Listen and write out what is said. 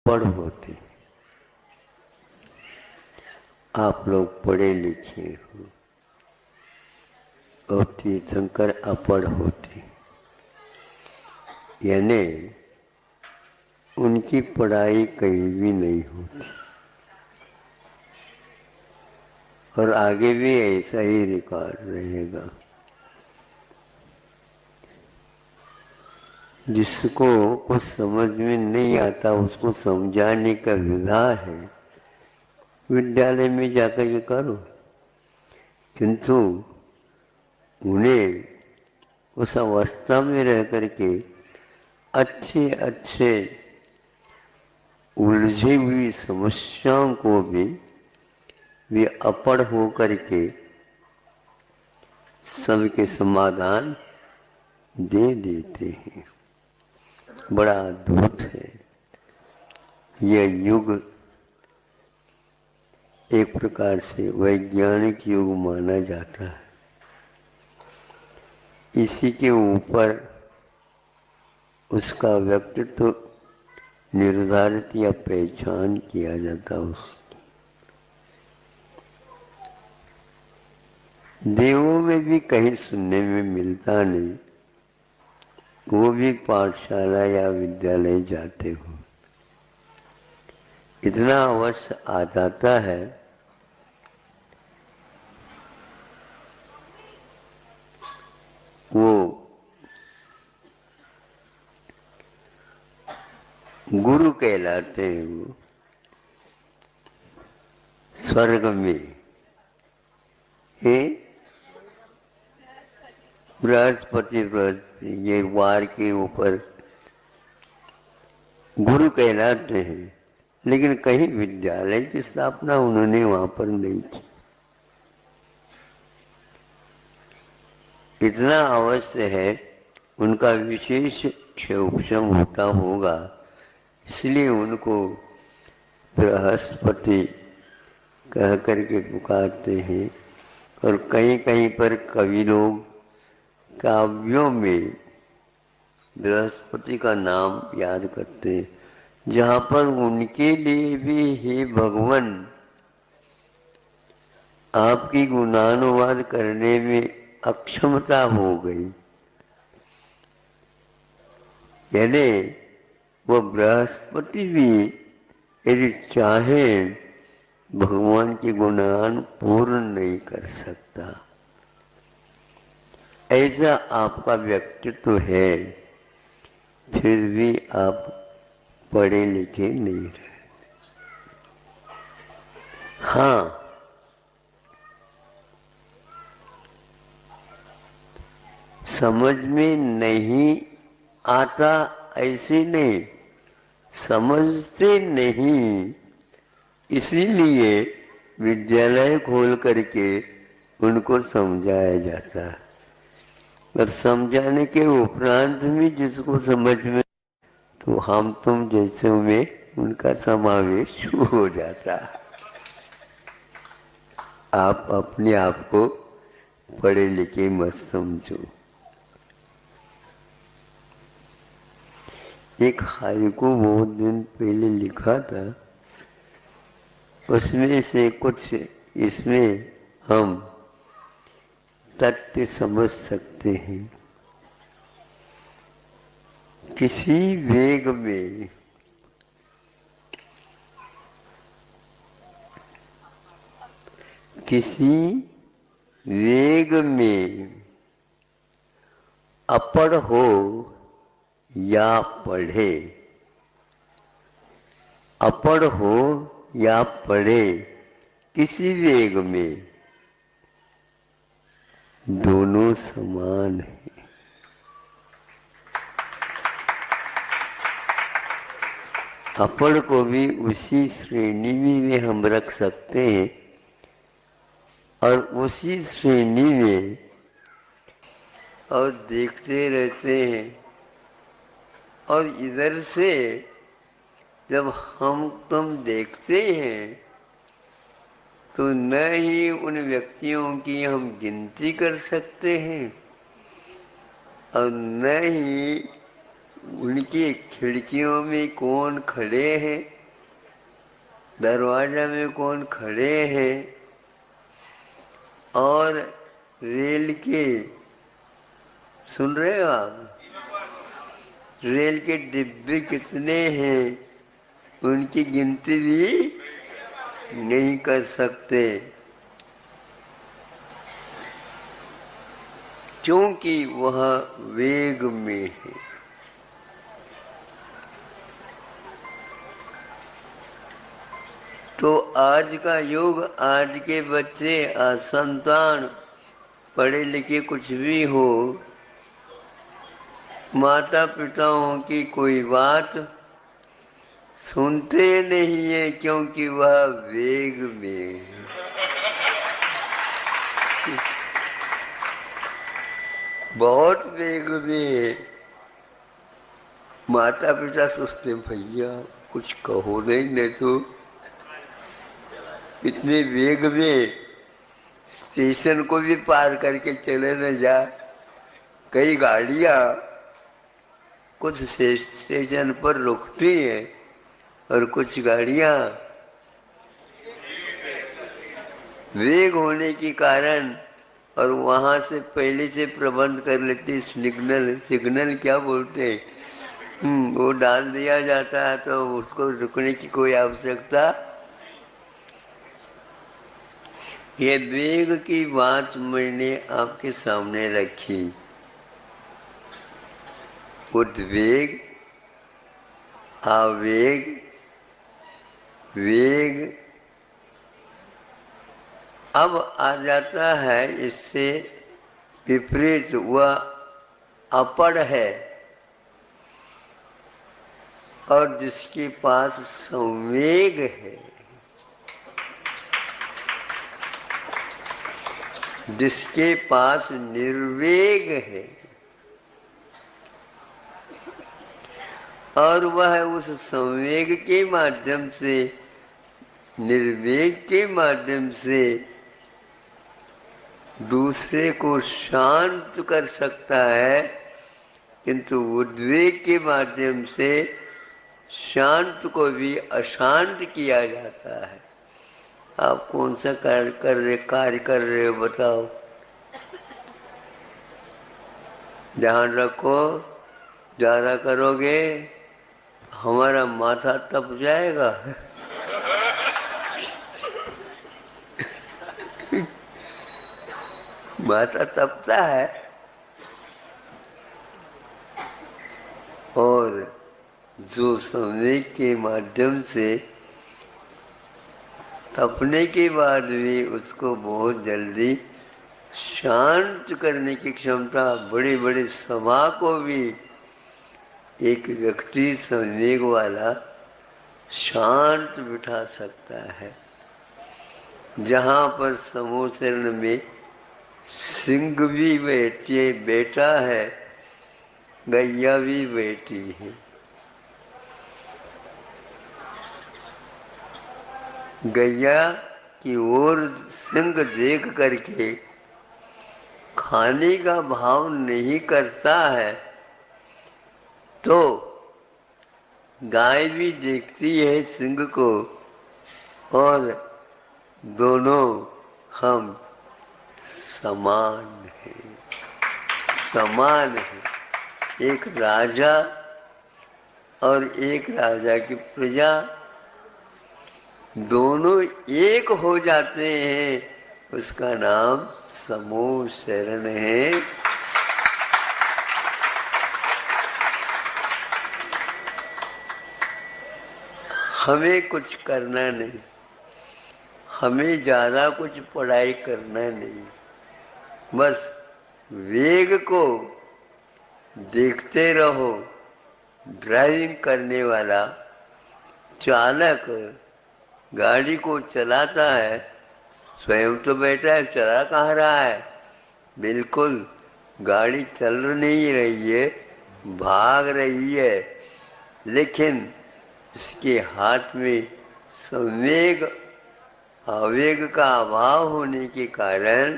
पढ़ होते। आप लोग पढ़े लिखे हो और तीर्थंकर अपढ़ होते, यानी उनकी पढ़ाई कहीं भी नहीं होती और आगे भी ऐसा ही रिकॉर्ड रहेगा। जिसको कुछ समझ में नहीं आता उसको समझाने का विधा है, विद्यालय में जाकर के करो, किंतु उन्हें उस अवस्था में रह करके अच्छे अच्छे उलझी हुई समस्याओं को भी वे अपढ़ हो करके सबके समाधान दे देते हैं। बड़ा अद्भुत है यह युग। एक प्रकार से वैज्ञानिक युग माना जाता है। इसी के ऊपर उसका व्यक्तित्व निर्धारित या पहचान किया जाता है। देवों में भी कहीं सुनने में मिलता नहीं, वो भी पाठशाला या विद्यालय जाते हो। इतना अवश्य आ जाता है वो गुरु कहलाते हैं। वो स्वर्ग में बृहस्पति ये वार के ऊपर गुरु कहलाते हैं, लेकिन कहीं विद्यालय की स्थापना उन्होंने वहां पर नहीं की। इतना अवश्य है उनका विशेष क्षोभम होता होगा, इसलिए उनको बृहस्पति कह करके पुकारते हैं। और कहीं कहीं पर कवि लोग काव्यों में बृहस्पति का नाम याद करते हैं, जहाँ पर उनके लिए भी हे भगवान आपकी गुणानुवाद करने में अक्षमता हो गई, यानी वो बृहस्पति भी यदि चाहे भगवान के गुणगान पूर्ण नहीं कर सकता। ऐसा आपका व्यक्तित्व है, फिर भी आप पढ़े लिखे नहीं रहे। हाँ, समझ में नहीं आता ऐसे नहीं, समझते नहीं, इसीलिए विद्यालय खोल करके उनको समझाया जाता है। और समझाने के उपरांत में जिसको समझ में, तो हम तुम जैसे में उनका समावेश हो जाता है। आप अपने आप को पढ़े लिखे मत समझो। एक हाइकू बहुत दिन पहले लिखा था, उसमें से कुछ इसमें हम तथ्य समझ सकते हैं। किसी वेग में अपढ़ हो या पढ़े, अपढ़ हो या पढ़े, किसी वेग में दोनों समान है। अपढ़ को भी उसी श्रेणी में हम रख सकते हैं और उसी श्रेणी में और देखते रहते हैं। और इधर से जब हम तुम देखते हैं तो न ही उन व्यक्तियों की हम गिनती कर सकते हैं और न ही उनकी खिड़कियों में कौन खड़े हैं, दरवाजा में कौन खड़े हैं, और रेल के, सुन रहे हो आप, रेल के डिब्बे कितने हैं उनकी गिनती भी नहीं कर सकते, क्योंकि वह वेग में है। तो आज का युग, आज के बच्चे, आज संतान, पढ़े लिखे कुछ भी हो, माता पिताओं की कोई बात सुनते नहीं है, क्योंकि वह वेग में है। बहुत वेग में। माता पिता सोचते भैया कुछ कहो नहीं तो इतने वेग में स्टेशन को भी पार करके चले न जा। कई गाड़ियां कुछ स्टेशन पर रुकती हैं और कुछ गाड़ियां वेग होने के कारण और वहां से पहले से प्रबंध कर लेती, सिग्नल क्या बोलते हैं, वो डाल दिया जाता है, तो उसको रुकने की कोई आवश्यकता। ये वेग की बात मैंने आपके सामने रखी। उद्वेग, आवेग, वेग। अब आ जाता है इससे विपरीत, वह अपड़ है, और जिसके पास संवेग है, जिसके पास निर्वेग है, और वह उस संवेग के माध्यम से, निर्वेग के माध्यम से दूसरे को शांत कर सकता है, किंतु उद्वेग के माध्यम से शांत को भी अशांत किया जाता है। आप कौन सा कार्य कर रहे हो बताओ। ध्यान रखो, ज्यादा करोगे हमारा माथा तप जाएगा। माथा तपता है, और जो संवेग के माध्यम से तपने के बाद भी उसको बहुत जल्दी शांत करने की क्षमता, बड़ी बड़ी सभा को भी एक व्यक्ति संवेग वाला शांत बिठा सकता है। जहाँ पर समूह शरण में सिंह भी बैठा है, गैया भी बैठी है। गैया की ओर सिंह देख करके खाने का भाव नहीं करता है, तो गाय भी देखती है सिंह को, और दोनों हम समान है, समान है। एक राजा और एक राजा की प्रजा दोनों एक हो जाते हैं, उसका नाम समूह शरण है। हमें कुछ करना नहीं, हमें ज्यादा कुछ पढ़ाई करना नहीं, बस वेग को देखते रहो। ड्राइविंग करने वाला चालक गाड़ी को चलाता है, स्वयं तो बैठा है, चला कहाँ रहा है, बिल्कुल गाड़ी चल नहीं रही है, भाग रही है, लेकिन इसके हाथ में संवेग, आवेग का अभाव होने के कारण